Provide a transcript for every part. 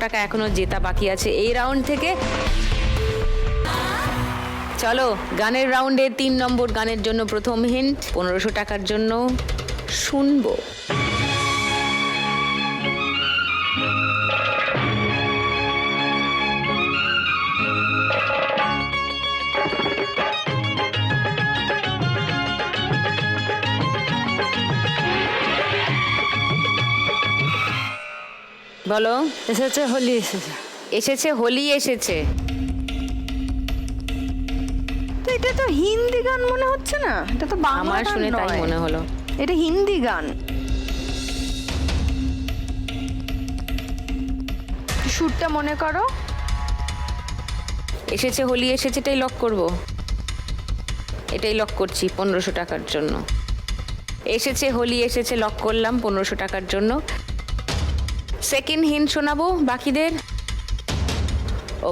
টাকা এখনো জেতা বাকি আছে এই রাউন্ড থেকে। চলো গানের রাউন্ডে 3 নম্বর গানের জন্য প্রথম হিন্ট 1500 টাকার জন্য শুনবো। বলো। এসেছে হোলি এসেছে। এসেছে হোলি এসেছে। তো এটা তো হিন্দি গান মনে হচ্ছে না, এটা তো বাংলা আমার গান শুনে তাই নয়। মনে হলো। এটা হিন্দি গান। সুরটা মনে করো। এসেছে হোলি এসেছে, এটাই লক করব। এটাই লক করছি 1500 টাকার জন্য। এসেছে হোলি এসেছে লক করলাম 1500 টাকার জন্য। সেকেন্ড হিন্ট শোনাবো বাকিদের।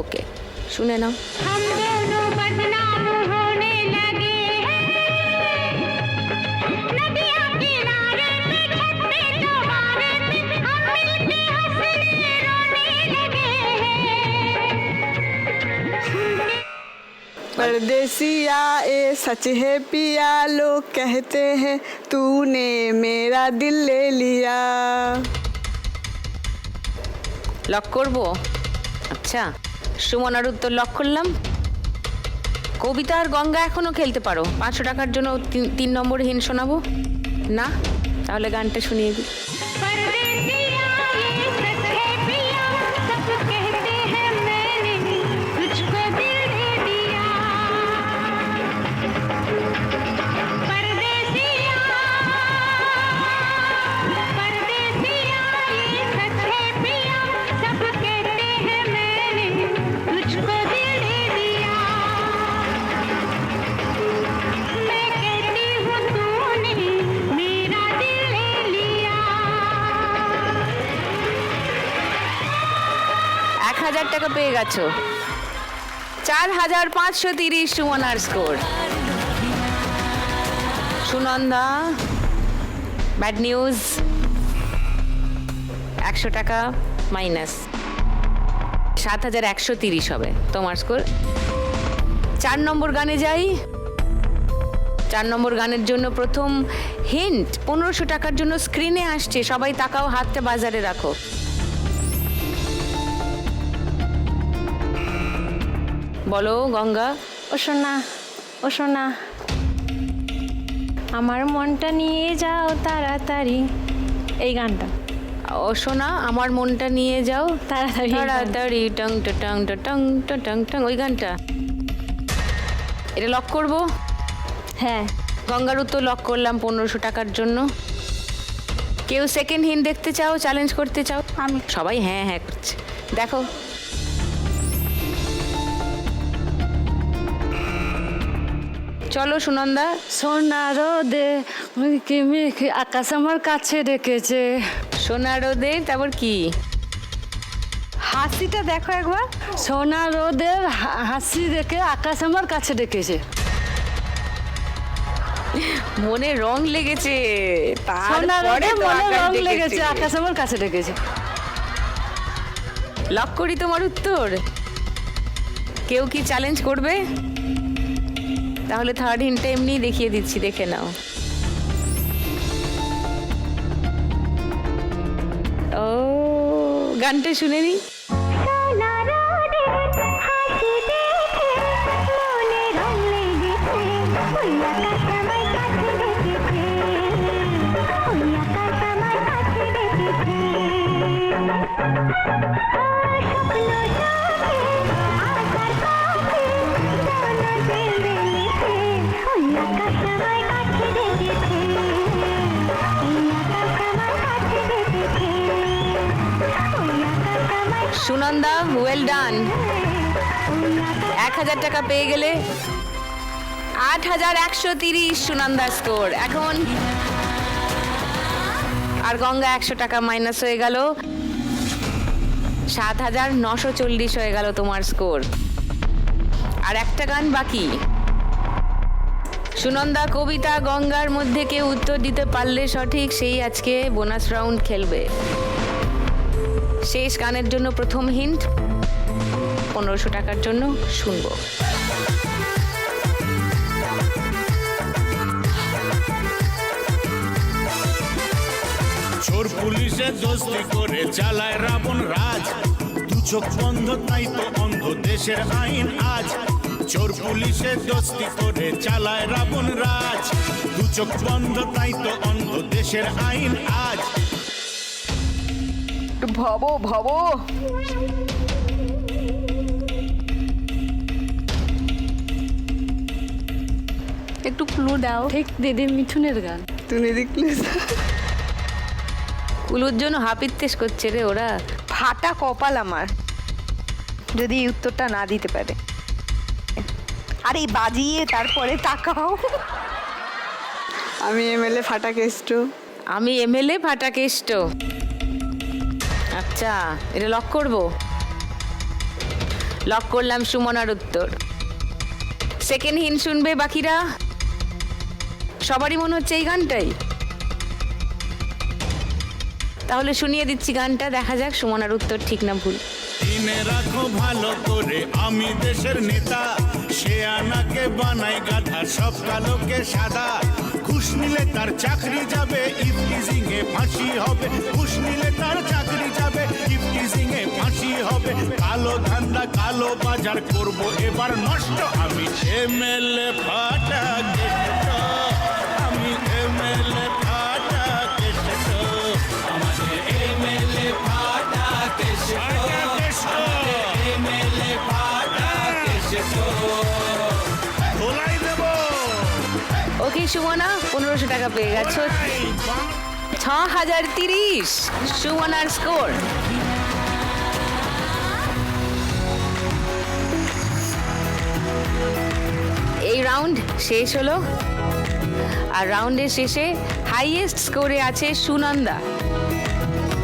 ওকে শুনে নাও। हम दोनों बदनाम होने लगे हैं, नदिया किनारे पे छत पे चौबारे पे हम मिलके हंसने रोने लगे हैं। परदेसिया ए सच है पिया, लोग कहते हैं तूने मेरा दिल ले लिया। লক করব। আচ্ছা সুমনার উত্তর লক করলাম। কবিতা আর গঙ্গা এখনো খেলতে পারো। 500 টাকার জন্য 3 নম্বর হিন্ট শোনাবো না? তাহলে গানটা শুনিয়ে দিই। परदेसिया ये सच है पिया, सब कहते हैं मैंने तुझको दिल दे दिया। परदेसिया परदेसिया ये सच है पिया, सब कहते हैं मैंने तुझको दिल दे दिया। मैं कहती हूँ तूने मेरा दिल ले लिया। 1000 টাকা পেয়ে গেছো। 4530 সুমনার স্কোর। সুনন্দা ব্যাড নিউজ, 100 টাকা মাইনাস, 7130 হবে তোমার স্কোর। 4 নম্বর গানে যাই। 4 নম্বর গানের জন্য প্রথম হিন্ট 1500 টাকার জন্য স্ক্রিনে আসছে। সবাই তাকাও, হাতটা বাজারে রাখো। বলো গঙ্গা। ও সোনা আমার মনটা নিয়ে যাও তাড়াতাড়ি, এই গানটা। ও সোনা আমার মনটা নিয়ে যাও তাড়াতাড়ি তাড়াতাড়ি টং টং টং টং টং, ওই গানটা। এটা লক করব। হ্যাঁ গঙ্গার উত্তর লক করলাম 1500 টাকার জন্য। কেউ সেকেন্ড হিন্ট দেখতে চাও, চ্যালেঞ্জ করতে চাও? আমি। সবাই হ্যাঁ হ্যাঁ করছে, দেখো। চলো সুনন্দা। সোনা রোদে মিকি মিকি আকাশ আমার কাছে রেখেছে। সোনা রোদে, তারপর কি? হাসিটা দেখো একবার। সোনা রোদের হাসি দেখে আকাশ আমার কাছে রেখেছে। মনে রং লেগেছে। সোনা তারপরে রোদে তো মনে আকাশ রং দেখেছে। লেগেছে, আকাশ আমার কাছে রেখেছে। লক করি তোমার উত্তর। কেউ কি চ্যালেঞ্জ করবে? তাহলে থার্ড হিন্টটা এমনি দেখিয়ে দিচ্ছি, দেখে নাও। ও গানটা শুনে নি। सोना रोदे हासि देखे मोने रंग लेगेছে, ওইয়া কাছে ডেকেছে, ওইয়া কাছে ডেকেছে। স্বপ্ন চোখে আকার কাছে জানো দিল দিলেছে, ওইয়া কাছে ডেকেছে, ওইয়া কাছে ডেকেছে। Sunanda well done. 1000 টাকা পেয়ে গেলে। 8130 সুনন্দা স্কোর এখন। আর গঙ্গা 100 টাকা মাইনাস হয়ে গেল। 7940 হয়ে গেল তোমার স্কোর। আর একটা গান বাকি। সুনন্দা, কবিতা, গঙ্গার মধ্যে কেউ উত্তর দিতে পারলে সঠিক সেই আজকে বোনাস রাউন্ড খেলবে। শেষ গানের জন্য প্রথম হিন্ট, 1500 টাকার জন্য শুনবো। চোর পুলিশে দোস্তি করে চালায় রাবণ রাজ, দু চোখ বন্ধ তাই তো অন্ধ দেশের আইন আজ। চোর পুলিশে দোস্তি করে চালায় রাবণ রাজ, দু চোখ বন্ধ তাই তো অন্ধ দেশের আইন আজ। ভাবো ভাবো, একটু ক্লু দাও। ঠিক দিদি মিঠুনের গান। তুমি দেখলে কুলুর জন্য হাপিত্তেশ করছে রে ওরা। ফাটা কপাল আমার যদি এই উত্তরটা না দিতে পারে। আর এই বাজিয়ে তারপরে তাকাও। আমি এমএলএ ফাটা কেষ্ট। আমি এমএলএ ফাটাকেষ্ট। আচ্ছা, এটা লক করব। লক করলাম সুমনার উত্তর। সেকেন্ড হিন্ট শুনবে বাকিরা? সবারই মনে হচ্ছে এই গানটাই। তাহলে শুনিয়ে দিচ্ছি গানটা, দেখা যাক সুমনার উত্তর ঠিক না ভুল। দিনে রাখো ভালো করে আমি দেশের নেতা, সে আনাকে বানাই গাধা সব কালোকে সাদা। ঘুষ নিলে তার চাকরি যাবে, ইফটিজিং এ ফাঁসি হবে। ঘুষ নিলে তার চাকরি যাবে, ইফটিজিং এ ফাঁসি হবে। কালো ধান্দা কালো বাজার করব এবার নষ্ট। আমি এমএলএ ফাটা কেষ্ট, আমি এমএলএ ফাটা কেষ্ট, আমাদের এমএলএ ফাটা কেষ্ট, এমএলএ ফাটা কেষ্ট। ধোলাই দেব। ওকে সুমনা, 1500 টাকা পেয়ে গেছো। 6030 সুমনার স্কোর। এই রাউন্ড শেষ হলো, আর রাউন্ডের শেষে হাইয়েস্ট স্কোরে আছে সুনন্দা।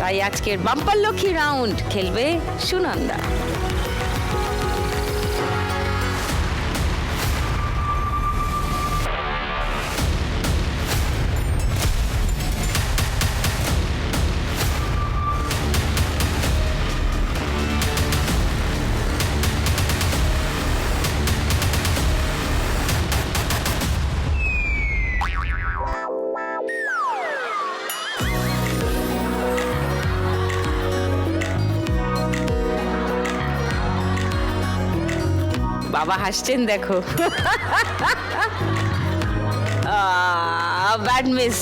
তাই আজকের বাম্পার লক্ষ্মী রাউন্ড খেলবে সুনন্দা। বাবা হাসছেন দেখো। Bad miss.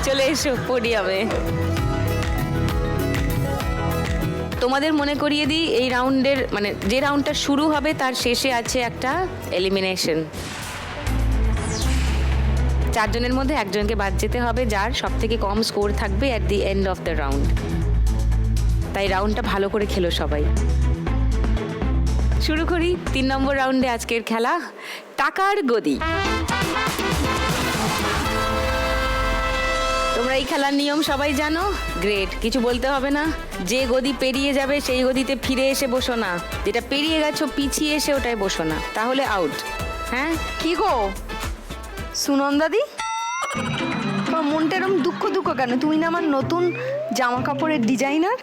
চলে এসো পোডিয়ামে। তোমাদের মনে করিয়ে দিই, এই রাউন্ডের মানে যে রাউন্ডটা শুরু হবে তার শেষে আছে একটা এলিমিনেশন। 4 জনের মধ্যে একজনকে বাদ যেতে হবে, যার সব থেকে কম স্কোর থাকবে at the end of the round. তাই রাউন্ডটা ভালো করে খেলো সবাই। শুরু করি 3 নম্বর রাউন্ডে আজকের খেলা, টাকার গদি। তোমরা এই খেলার নিয়ম সবাই জানো? গ্রেট, কিছু বলতে হবে না। যে গদি পেরিয়ে যাবে সেই গদিতে ফিরে এসে বসো না, যেটা পেরিয়ে গেছো পিছিয়ে এসে ওটায় বসো না, তাহলে আউট। হ্যাঁ, কি গো সুনন্দাদি, তোমার মনটা এরকম দুঃখ দুঃখ কেন? তুমি না আমার নতুন জামা কাপড়ের ডিজাইনার।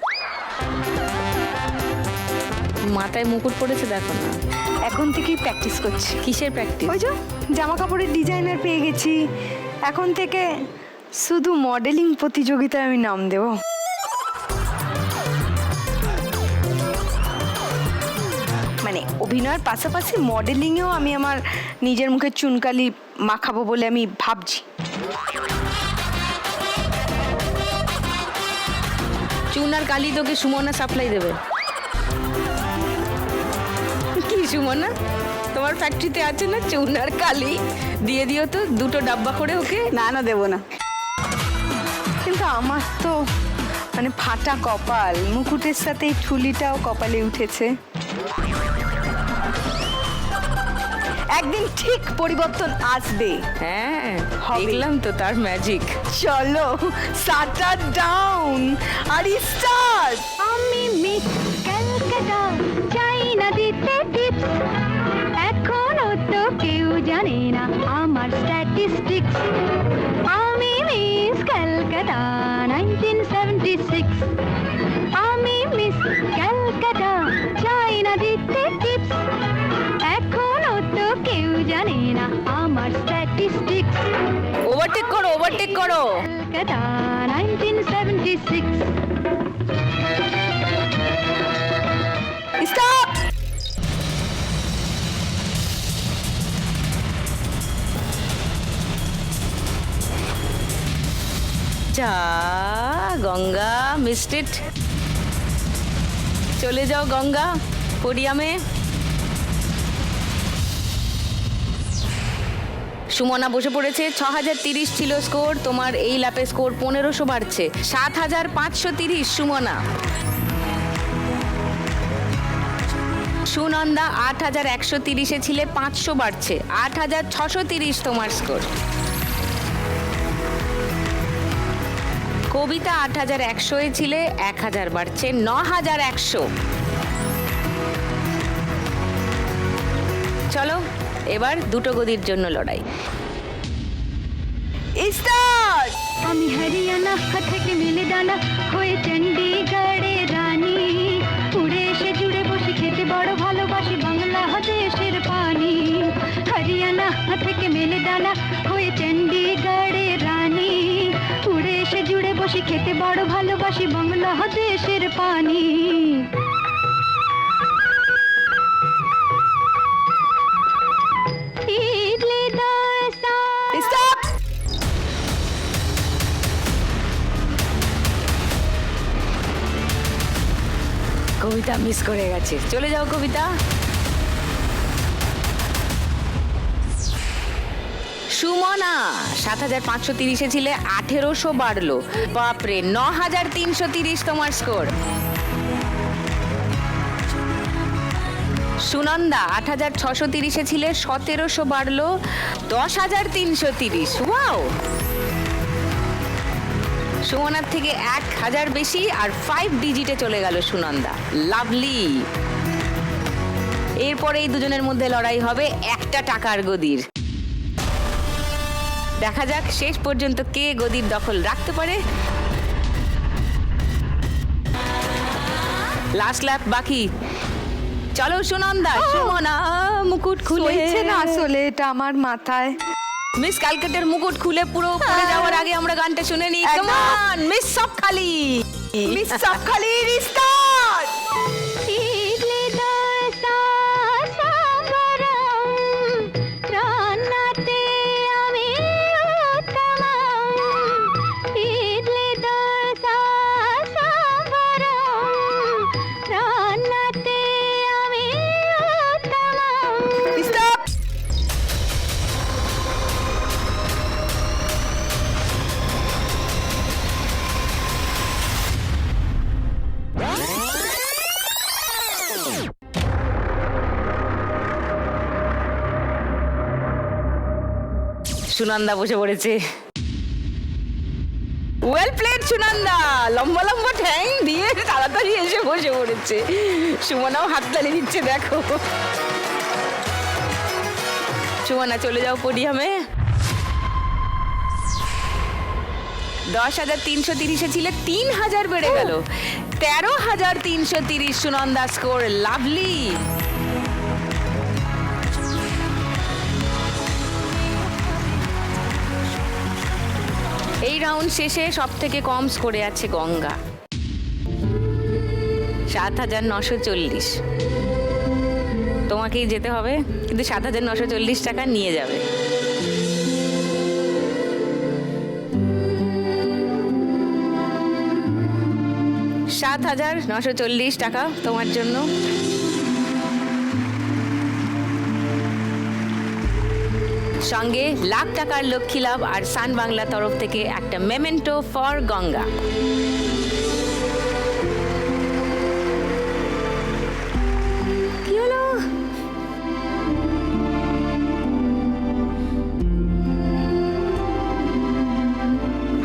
মাথায় মুকুট পড়েছে দেখো না। এখন থেকেই প্র্যাকটিস করছি। কিসের প্র্যাকটিস? ওই যে জামা কাপড়ের ডিজাইনার পেয়ে গেছি, এখন থেকে শুধু মডেলিং প্রতিযোগিতায় আমি নাম দেব। মানে অভিনয়ের পাশাপাশি মডেলিংয়েও আমি আমার নিজের মুখে চুনকালি মাখাবো বলে আমি ভাবছি। চুন আর কালি তোকে সুমনা সাপ্লাই দেবে। কি সুমনা, তোমার ফ্যাক্টরিতে আছে না চুন আর কালি? দিয়ে দিও তো 2টো ডাব্বা করে ওকে। না না, দেবো না। কিন্তু আমার তো মানে ফাটা কপাল, মুকুটের সাথে এই ঠুলিটাও কপালে উঠেছে। একদিন ঠিক পরিবর্তন আসবে। হ্যাঁ, হবে। দেখলাম তো তার ম্যাজিক। চলো শাটার ডাউন আর স্টার্ট। আমি মিস ক্যালকাটা, চাই না দিতে টিপস, এখনো তো কেউ জানে না আমার স্ট্যাটিস্টিক্স। আমি মিস ক্যালকাটা 1976, করো। কলকাতা 1976 স্টপ। যা গঙ্গা মিসড ইট। চলে যাও গঙ্গা পোডিয়ামে। সুমনা বসে পড়েছে। 6030 ছিল স্কোর, তোমার এই ল্যাপে স্কোর 1500 বাড়ছে, 7530 সুমনা। সুনন্দা 8130-এ ছিলে, 500 বাড়ছে, 8630 তোমার স্কোর। কবিতা 8100-এ ছিলে, 1000 বাড়ছে, 9100। চলো এবার দুটো গদির জন্য লড়াই স্টার্ট। আমি হরিয়ানা থেকে মিলে দানা হয়ে চণ্ডীগড়ে রানী, উড়ে এসে জুড়ে বসে খেতে বড় ভালোবাসি বাংলাদেশের পানি। হরিয়ানা থেকে মেলে দানা হয়ে চণ্ডীগড়ে রানী, উড়ে এসে জুড়ে বসে খেতে বড় ভালোবাসি বাংলাদেশের পানি। ইডলি দোসা স্টপ। কবিতা মিস করে গেছে, চলে যাও কবিতা। সুমনা 7530-এ ছিলে, 1800 বাড়লো, বাপরে 9330 তোমার স্কোর। সুনন্দা 8630-এ ছিলে, 1700 বাড়লো, 10330। ওয়াও, সুমনার থেকে 1000 বেশি আর 5 ডিজিটে চলে গেল সুনন্দা। লাভলি। এরপরে এই দুজনের মধ্যে লড়াই হবে একটা টাকার গদির। দেখা যাক শেষ পর্যন্ত কে গদির দখল রাখতে পারে। লাস্ট ল্যাপ বাকি। চলো সুনন্দা। সুমনা মুকুট খুলে হয়েছে না আসলে এটা আমার মাথায়। মিস ক্যালকাটার মুকুট খুলে পুরো পড়ে যাওয়ার আগে আমরা গানটা শুনে নিই। কাম অন মিস সবখালি। মিস সবখালি স্টার্ট। ইডলি দোসা সাম্বারম, রান্নাতে আমি উত্তম। ইডলি দোসা সাম্বারম, রান্নাতে আমি উত্তম। স্টপ। সুনন্দা বসে পড়েছে। ওয়েল প্লেড সুনন্দা, লম্বা লম্বা ঠ্যাং দিয়ে তাড়াতাড়ি এসে বসে পড়েছে। সুমনাও হাততালি দিচ্ছে দেখো। সুমনা চলে যাও পোডিয়ামে। 10330-এ ছিলে, 3000 বেড়ে গেল, 13330 সুনন্দা স্কোর। লাভলি। এই রাউন্ড শেষে সব থেকে কম স্কোরে আছে গঙ্গা, 7940। তোমাকেই যেতে হবে, কিন্তু 7940 টাকা নিয়ে যাবে। $7,940 টাকা তোমার জন্য। সঙ্গে লাখ টাকার লক্ষ্মী লাভ আর সান বাংলা তরফ থেকে একটা মেমেন্টো ফর গঙ্গা। কি হলো?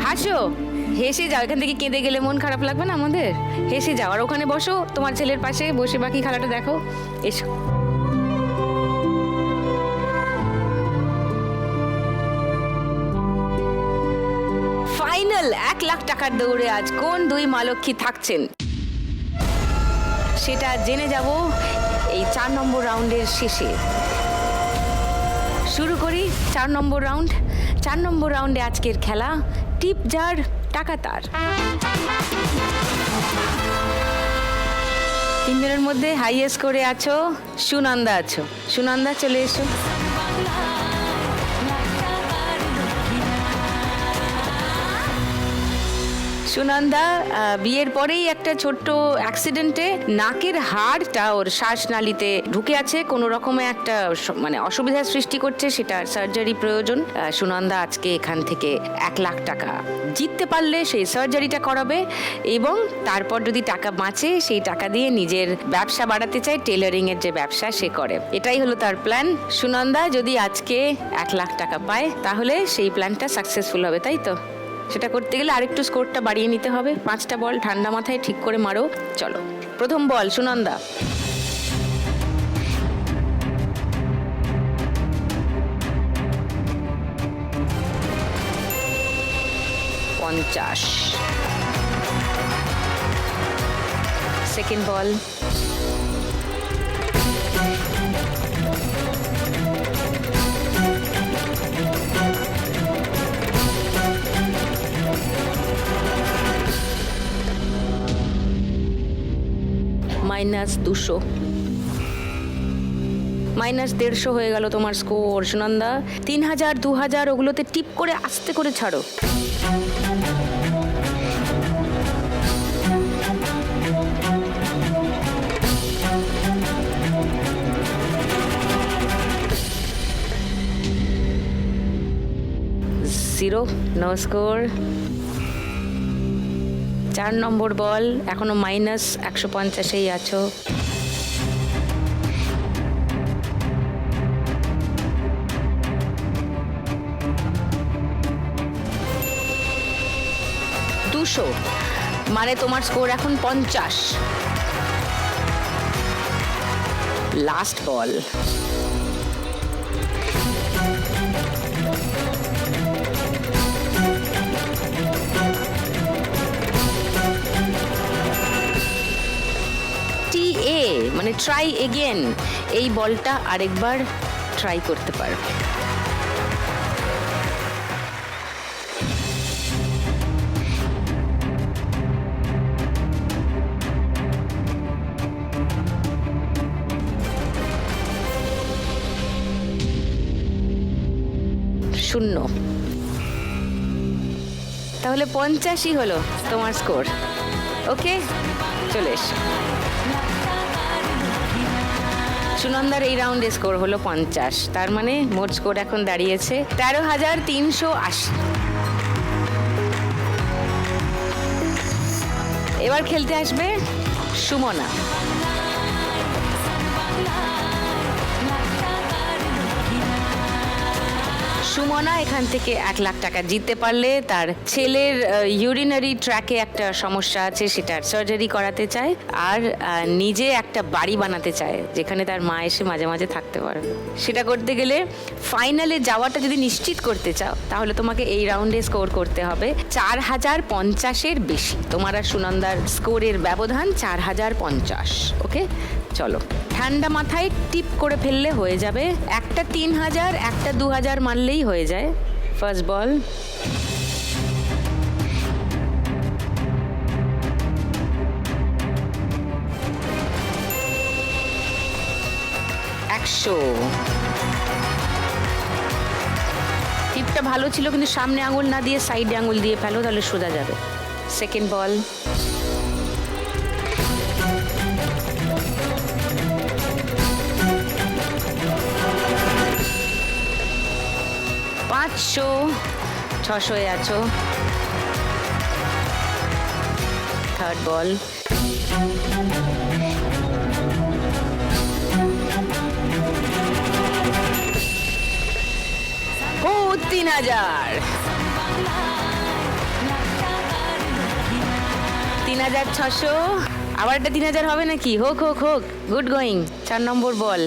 হাসো, হেসে যাও। এখান থেকে কেঁদে গেলে মন খারাপ লাগবে না আমাদের? হেসে যাও আর ওখানে বসো, তোমার ছেলের পাশে বসে বাকি খেলাটা দেখো। এসো। ফাইনাল 1 লাখ টাকার দৌড়ে আজ কোন দুই মা লক্ষ্মী থাকছেন সেটা জেনে যাব এই 4 নম্বর রাউন্ডের শেষে। শুরু করি 4 নম্বর রাউন্ড। 4 নম্বর রাউন্ডে আজকের খেলা টিপ যার টাকা তার। 3 জনের মধ্যে হাইয়েস্ট করে আছো সুনন্দা আছো। সুনন্দা চলে এসো। সুনন্দা বিয়ের পরেই একটা ছোট্ট অ্যাক্সিডেন্টে নাকের হাড়টা ওর শ্বাসনালীতে ঢুকে আছে, কোনো রকমে একটা মানে অসুবিধার সৃষ্টি করছে, সেটা সার্জারি প্রয়োজন। সুনন্দা আজকে এখান থেকে 1 লাখ টাকা জিততে পারলে সেই সার্জারিটা করাবে এবং তারপর যদি টাকা বাঁচে সেই টাকা দিয়ে নিজের ব্যবসা বাড়াতে চায়, টেলারিং এর যে ব্যবসা সে করে। এটাই হলো তার প্ল্যান। সুনন্দা যদি আজকে 1 লাখ টাকা পায় তাহলে সেই প্ল্যানটা সাকসেসফুল হবে, তাই তো? সেটা করতে গেলে আরেকটু স্কোরটা বাড়িয়ে নিতে হবে। 5টা বল ঠান্ডা মাথায় ঠিক করে মারো। চলো, প্রথম বল সুনন্দা। $50। সেকেন্ড বল। -200, -150 হয়ে গেল তোমার স্কোর সুনন্দা। 3000, 2000 ওগুলোতে টিপ করে আস্তে করে ছাড়ো। Zero, no score. 4 number ball, এখনো -150-এই আছো। $200, মানে তোমার স্কোর এখন 50। Last ball. মানে ট্রাই এগেন, এই বলটা আরেকবার ট্রাই করতে পারবে। শূন্য। তাহলে 50ই হলো তোমার স্কোর। ওকে, চলে এসো। সুনন্দার এই রাউন্ডে স্কোর হলো 50, তার মানে মোট স্কোর এখন দাঁড়িয়েছে 13,380। এবার খেলতে আসবে সুমনা। সুমনা এখান থেকে 1 লাখ টাকা জিততে পারলে তার ছেলের ইউরিনারি ট্র্যাকে একটা সমস্যা আছে, সেটার সার্জারি করাতে চায়, আর নিজে একটা বাড়ি বানাতে চায় যেখানে তার মা এসে মাঝে মাঝে থাকতে পারবে। সেটা করতে গেলে ফাইনালে যাওয়াটা যদি নিশ্চিত করতে চাও তাহলে তোমাকে এই রাউন্ডে স্কোর করতে হবে 4050-এর বেশি। তোমার আর সুনন্দার স্কোরের ব্যবধান 4050। ওকে, চলো, ঠান্ডা মাথায় টিপ করে ফেললে হয়ে যাবে। একটা 3000, একটা 2000 মারলেই হয়ে যায়। ফার্স্ট বল। টিপটা ভালো ছিল, কিন্তু সামনে আঙুল না দিয়ে সাইডে আঙুল দিয়ে ফেলো, তাহলে সোজা যাবে। সেকেন্ড বল। $500, 600-এ আছো। থার্ড বল। ও 3000, 3600। আবার একটা 3000 হবে নাকি? হোক হোক হোক, গুড গোয়িং। 4 নম্বর বল।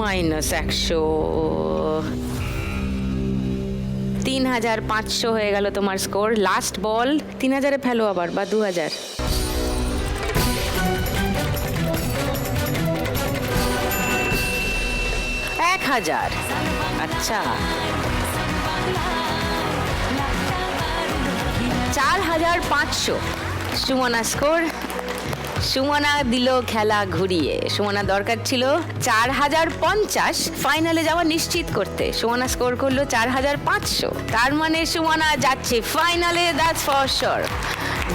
-100। 3,500 হয়ে গেল তোমার স্কোর। লাস্ট বল 3,000-এ ফেলো আবার, বা 2,000। এক 1,000। আচ্ছা, 4,500 সুমনা স্কোর। সুমনা দিল খেলা ঘুরিয়ে। সুমনা দরকার ছিল 4,050 ফাইনালে যাওয়া নিশ্চিত করতে। সুমনা স্কোর করলো 4,500। তার মানে সুমনা যাচ্ছে ফাইনালে, দ্যাটস ফর শিওর।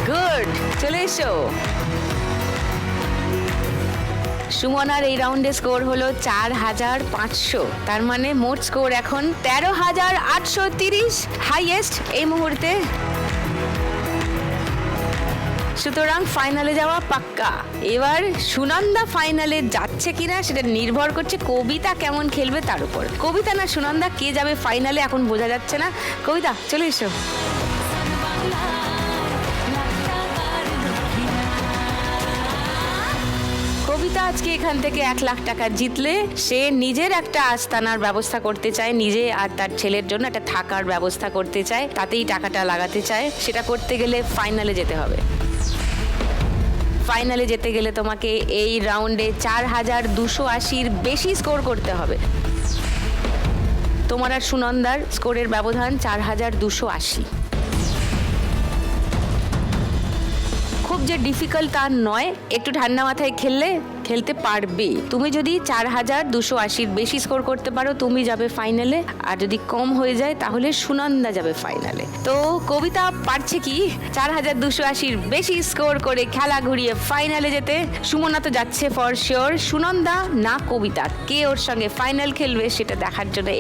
গুড, চলে এসো। সুমনার এই রাউন্ডে স্কোর হলো 4,500। তার মানে মোট স্কোর এখন 13,830, হাইয়েস্ট এই মুহূর্তে। সুতরাং ফাইনালে যাওয়া পাক্কা। এবার সুনন্দা ফাইনালে যাচ্ছে কিনা সেটা নির্ভর করছে কবিতা কেমন খেলবে তার উপর। কবিতা না সুনন্দা, কে যাবে ফাইনালে এখন বোঝা যাচ্ছে না। কবিতা, চলে এসো। কবিতা আজকে এখান থেকে 1 লাখ টাকা জিতলে সে নিজের একটা আস্তানার ব্যবস্থা করতে চায়, নিজে আর তার ছেলের জন্য একটা থাকার ব্যবস্থা করতে চায়, তাতেই টাকাটা লাগাতে চায়। সেটা করতে গেলে ফাইনালে যেতে হবে। ফাইনালে যেতে গেলে তোমাকে এই রাউন্ডে 4,280-র বেশি স্কোর করতে হবে। তোমার আর সুনন্দার স্কোরের ব্যবধান 4,280। খুব যে ডিফিকাল্ট তা নয়, একটু ঠান্ডা মাথায় খেলতে পারবে। তুমি যদি 4,280-র বেশি স্কোর করতে পারো তুমি যাবে ফাইনালে, আর যদি কম হয়ে যায় তাহলে সুনন্দা যাবে ফাইনালে। তো কবিতা পারছে কি 4,280-র বেশি স্কোর করে খেলা ঘুরিয়ে ফাইনালে যেতে? সুমনা তো যাচ্ছে ফর শিওর। সুনন্দা না কবিতা, কে ওর সঙ্গে ফাইনাল খেলবে সেটা দেখার জন্য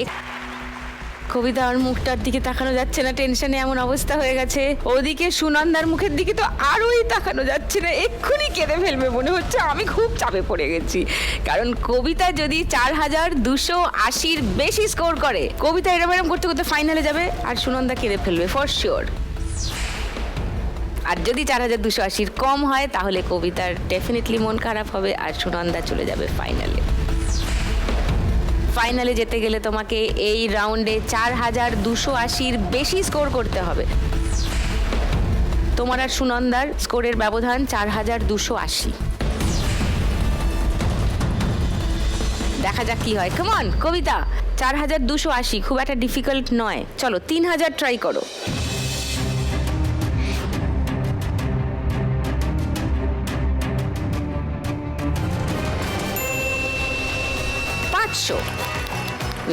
কবিতা আর মুখটার দিকে তাকানো যাচ্ছে না, টেনশনে এমন অবস্থা হয়ে গেছে। ওদিকে সুনন্দার মুখের দিকে তো আরোই তাকানো যাচ্ছে না, এক্ষুনি কেঁদে ফেলবে মনে হচ্ছে। আমি খুব চাপে পড়ে গেছি, কারণ কবিতা যদি 4,280-র বেশি স্কোর করে, কবিতা এরম করতে করতে ফাইনালে যাবে আর সুনন্দা কেঁদে ফেলবে ফর শিওর। আর যদি 4,280-র কম হয় তাহলে কবিতার ডেফিনেটলি মন খারাপ হবে আর সুনন্দা চলে যাবে ফাইনালে। ফাইনালে যেতে গেলে তোমাকে এই রাউন্ডে 4,280-র বেশি স্কোর করতে হবে। তোমার আর সুনন্দার স্কোরের ব্যবধান 4,280। দেখা যাক কি হয়। কাম অন কবিতা, 4,280 খুব একটা ডিফিকাল্ট নয়। চলো 3,000 ট্রাই করো।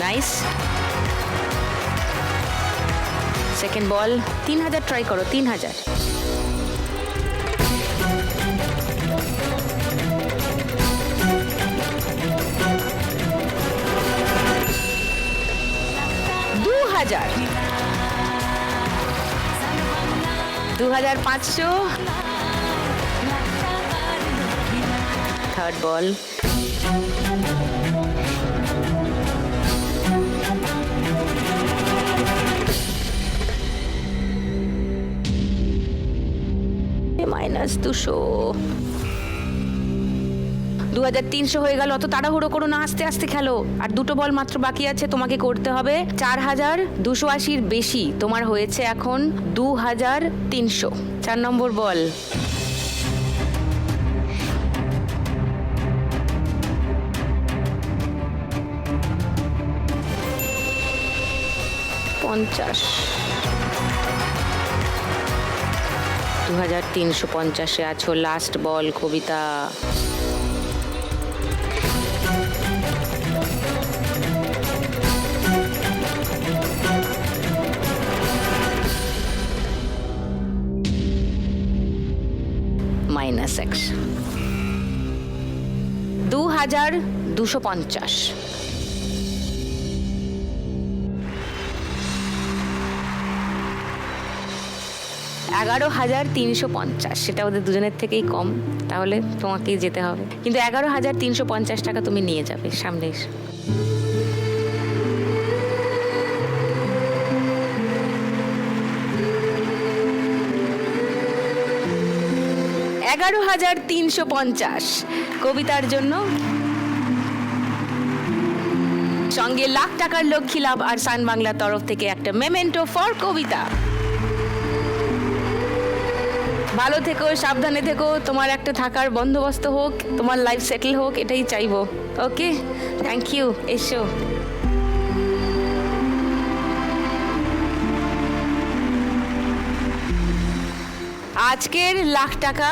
নাইস। সেকেন্ড বল 3,000 ট্রাই করো। 3,000। $2,500। থার্ড বল -200। 2,300 হয়ে গেল। অত তাড়াহুড়ো করো না, আস্তে আস্তে খেলো। আর দুটো বল মাত্র বাকি আছে, তোমাকে করতে হবে 4,280-র বেশি। তোমার হয়েছে এখন 2,300। 4 নম্বর বল। $50। 2,350-এ আছো। লাস্ট বল কবিতা। -X। 2,250। 11,350। সেটা ওদের দুজনের থেকেই কম, তাহলে তোমাকেই যেতে হবে। কিন্তু 11,350 টাকা তুমি নিয়ে যাবে। সামনে এসো। $11,350 কবিতার জন্য। সঙ্গে লাখ টাকার লক্ষ্মী লাভ আর সান বাংলার তরফ থেকে একটা মেমেন্টো ফর কবিতা। ভালো থেকো, সাবধানে থেকো, তোমার একটা থাকার বন্দোবস্ত হোক, তোমার লাইফ সেটেল হোক, এটাই চাইবো। ওকে, থ্যাংক ইউ। এসো। আজকের লাখ টাকা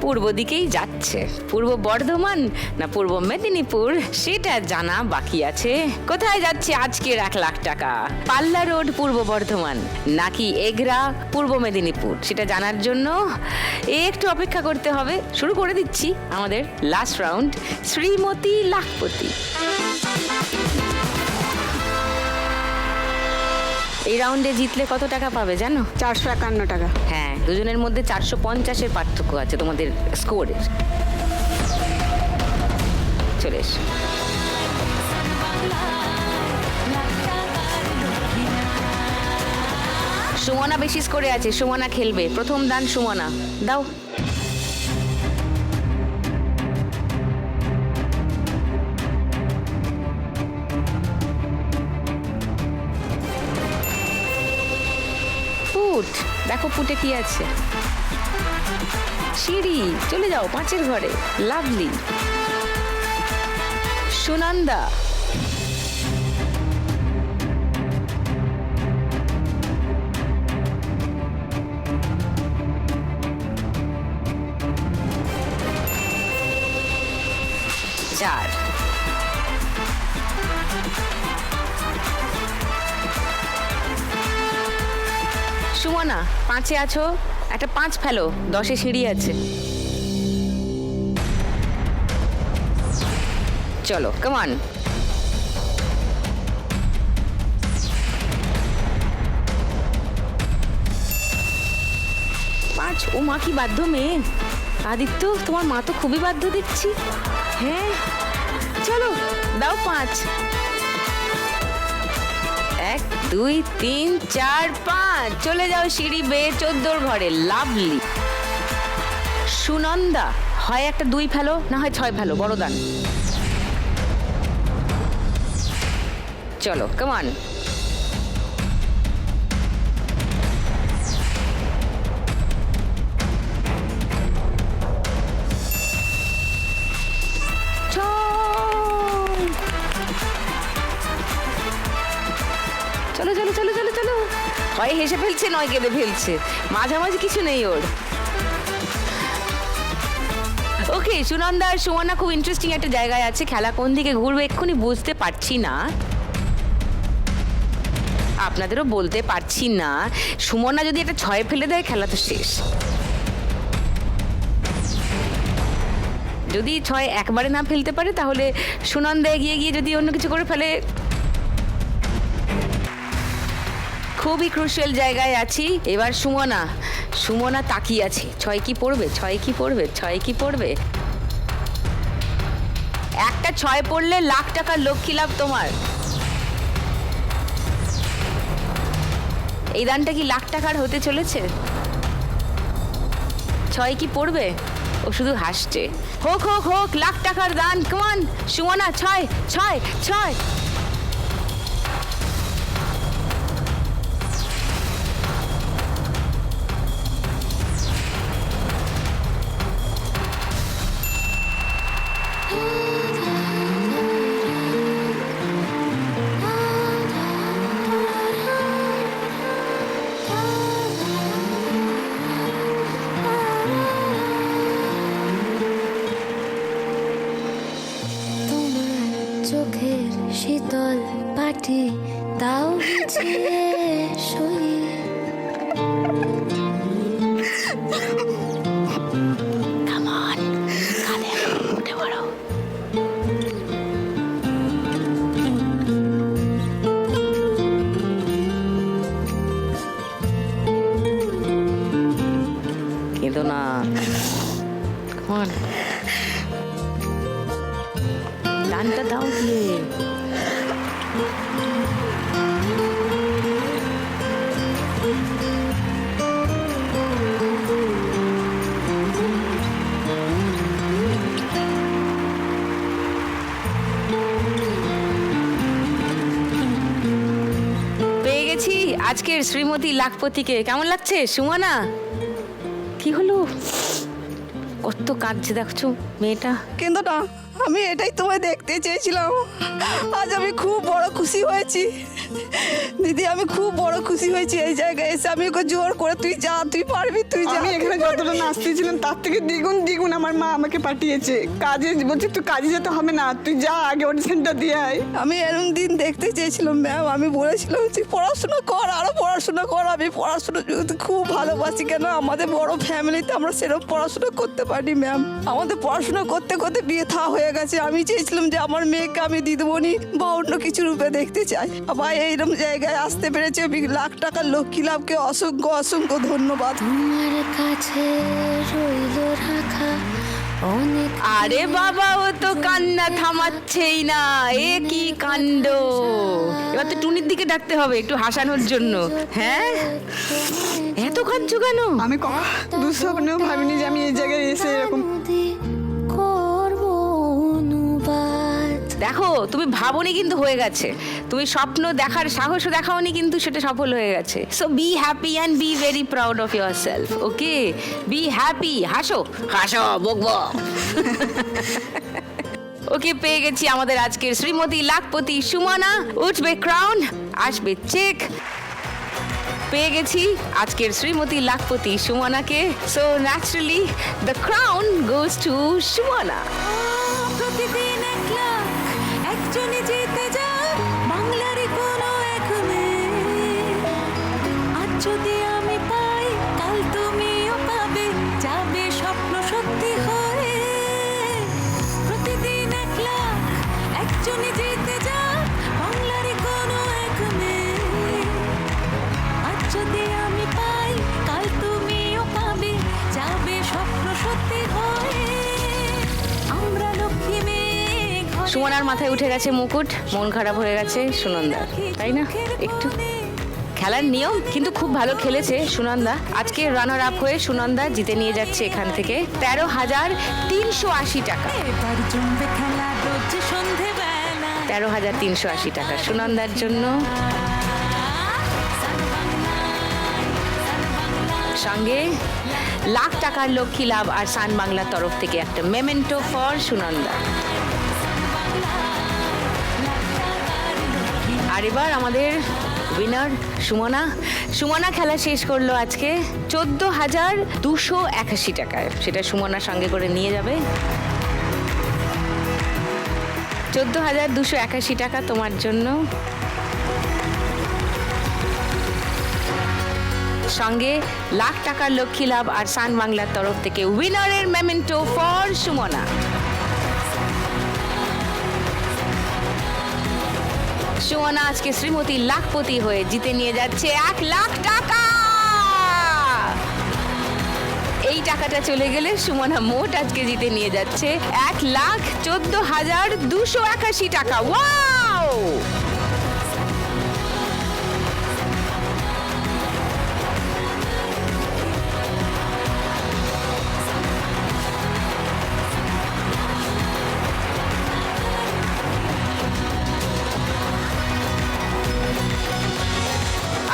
পূর্ব দিকেই যাচ্ছে। পূর্ব বর্ধমান না পূর্ব মেদিনীপুর সেটা জানা বাকি আছে। কোথায় যাচ্ছে আজকের 1 লাখ টাকা? পাল্লা রোড পূর্ব বর্ধমান নাকি এগরা পূর্ব মেদিনীপুর সেটা জানার জন্য একটু অপেক্ষা করতে হবে। শুরু করে দিচ্ছি আমাদের লাস্ট রাউন্ড, শ্রীমতী লাখপতি। এই রাউন্ডে জিতলে কত টাকা পাবে জানো? 451 টাকা। হ্যাঁ, দুজনের মধ্যে 450-এর পার্থক্য আছে তোমাদের স্কোরের। চলে এসো। সুমনা বেশি স্কোরে আছে, সুমনা খেলবে। প্রথম দান সুমনা, দাও। পুট, দেখো পুটে কি আছে। সিঁড়ি, চলে যাও 5-এর ঘরে। লাভলি। সুনন্দা, চার। সুমনা 5-এ আছো, একটা 5 ফেলো, 10-এ সিঁড়ি আছে। চলো, কামান। 5। ও মা, কি বাধ্য মেয়ে। আদিত্য, তোমার মা তো খুবই বাধ্য দেখছি। হ্যাঁ, চলো দাও 5। 1 2 3 4 5। চলে যাও সিঁড়ি বেয়ে 14-র ঘরে। লাভলি। সুনন্দা, হয় একটা 2 ফেলো, না হয় 6 ফেলো, বড় দান। চলো, কামান। চলো চলো চলো চলো চলো। হয় হেসে ফেলছে, নয় কেঁদে ফেলছে, মাঝামাঝি কিছু নেই ওর। ওকে, সুনন্দা আর সুমনা খুব ইন্টারেস্টিং একটা জায়গায় আছে। খেলা কোন দিকে ঘুরবে এক্ষুনি বুঝতে পারছি না, আপনাদেরও বলতে পারছি না। সুমনা যদি একটা 6 ফেলে দেয়, খেলা তো শেষ। যদি 6 একবারে না ফেলতে পারে, তাহলে সুনন্দা এগিয়ে গিয়ে যদি অন্য কিছু করে ফেলে। খুবই ক্রুশিয়াল জায়গায় আছি। এবার সুমনা, সুমনা তাকিয়ে আছে। 6 কি পড়বে, 6 কি পড়বে, 6 কি পড়বে? একটা 6 পড়লে লাখ টাকার লক্ষ্মী লাভ তোমার। এই দানটা কি লাখ টাকার হতে চলেছে? 6 কি পড়বে? ও শুধু হাসছে। হোক হোক হোক, লাখ টাকার দান। কমান সুমনা, 6 6 6। চোখের শীতল পাটি তাও বুঝিয়ে শুই। কেঁদো না, দানটা দাও দিয়ে। আজকের শ্রীমতী লাখপতিকে কেমন লাগছে সুমনা? কি হলো, কত কাঁদছে দেখছো মেয়েটা। কিন্তু না, আমি এটাই তোমায় দেখতে চেয়েছিলাম। আজ আমি খুব বড় খুশি হয়েছি দিদি, আমি খুব বড় খুশি হয়েছি এই জায়গায় এসে। আমি ওকে জোর করে তুই যা, তুই পারবি, তুই যা। আমি এখানে যতটা নাচতেছিলাম তার থেকে দ্বিগুণ আমার মা আমাকে পাঠিয়েছে কাজে, বলছে তুই কাজে যেতে হবে না, তুই যা আগে অডিশনটা দিয়ে আয়। আমি এরকম দিন দেখতে চেয়েছিলাম ম্যাম। আমি বলেছিলাম তুই পড়াশোনা কর, আরো পড়াশোনা কর। আমি পড়াশোনা খুব ভালোবাসি, কেন আমাদের বড় ফ্যামিলিতে আমরা সেরকম পড়াশোনা করতে পারি ম্যাম। আমাদের পড়াশোনা করতে করতে বিয়ে থা হয়ে গেছে। আমি চেয়েছিলাম যে আমার মেয়েকে আমি দিদিমণি বা অন্য কিছু রূপে দেখতে চাই। আবার এইরকম জায়গায় আসতে পেরেছে, আমি লাখ টাকার লক্ষ্মী লাভকে অসংখ্য অসংখ্য ধন্যবাদ। তোমার কাছে রইল রাখা অনেক। আরে বাবা, ও তো কান্না থামাচ্ছেই না, এ কি কাণ্ড। এবার তো টুনির দিকে ডাকতে হবে একটু হাসানোর জন্য। হ্যাঁ, এত কাঁদছো কেন? আমি দুঃস্বপ্নেও ভাবিনি যে আমি এই জায়গায় এসে এরকম। করব অনুবাদ। দেখো, তুমি ভাবনি কিন্তু হয়ে গেছে। তুমি স্বপ্ন দেখার সাহসও দেখাওনি কিন্তু সেটা সফল হয়ে গেছে। So be happy and be very proud of your self. Okay, be happy, হাসো হাসো, বকবো। ওকে, পেয়ে গেছি আমাদের আজকের শ্রীমতী লাখপতি সুমনা। উঠবে ক্রাউন, আসবে চেক। পেয়ে গেছি আজকের শ্রীমতী লাখপতি সুমনাকে। So naturally the crown goes to Sumana. প্রতিদিন 1 লাখ একজনই জিতে যায় বাংলারই কোনো এক মেয়ে। আজ যদি আমি পাই, কাল তুমিও পাবে, যাবে স্বপ্ন সত্যি হয়ে। প্রতিদিন 1 লাখ একজনই জিতে যায় বাংলারই কোনো এক মেয়ে। আজ যদি আমি পাই, কাল তুমিও পাবে, যাবে স্বপ্ন সত্যি হয়ে। আমরা লক্ষ্মী মেয়ে ঘরে সুমনার মাথায় উঠে গেছে মুকুট, মন খারাপ হয়ে গেছে সুনন্দা, তাই না? একটু খেলার নিয়ম কিন্তু খুব ভালো খেলেছে সুনন্দা। আজকে রানার আপ হয়ে সুনন্দা জিতে নিয়ে যাচ্ছে এখান থেকে 13,380 টাকা। এবার জমবে খেলা রোজ সন্ধেবেলা। 13,380 টাকা সুনন্দার জন্য। সঙ্গে লাখ টাকার লক্ষ্মী লাভ আর সান বাংলার তরফ থেকে একটা মেমেন্টো ফর সুনন্দা। আর এবার আমাদের উইনার সুমনা খেলা শেষ করলো আজকে 14,281 টাকায়। সেটা সুমনা সঙ্গে করে নিয়ে যাবে। 14,281 টাকা তোমার জন্য। সঙ্গে লাখ টাকার লক্ষ্মী লাভ আর সান বাংলার তরফ থেকে উইনারের মেমেন্টো ফর সুমনা। সুমনা আজকে শ্রীমতী লাখপতি হয়ে জিতে নিয়ে যাচ্ছে 1 লাখ টাকা। এই টাকাটা চলে গেলে সুমনা মোট আজকে জিতে নিয়ে যাচ্ছে 1,14,281 টাকা। ওয়াও!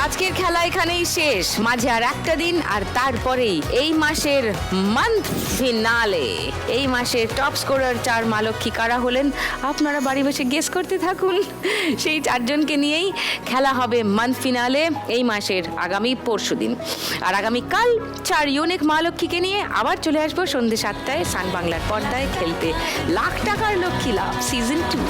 আজকের খেলা এখানেই শেষ। মাঝে আর একটা দিন, আর তারপরেই এই মাসের মান্থ ফিনালে। এই মাসের টপ স্কোরার 4 মা লক্ষ্মী কারা হলেন আপনারা বাড়ি বসে গেস করতে থাকুন। সেই 4 জনকে নিয়েই খেলা হবে মান্থ ফিনালে এই মাসের আগামী পরশুদিন। আর আগামীকাল 4 ইউনিক মা লক্ষ্মীকে নিয়ে আবার চলে আসবো সন্ধ্যে 7টায় সান বাংলার পর্দায় খেলতে লাখ টাকার লক্ষ্মী লাভ সিজন 2।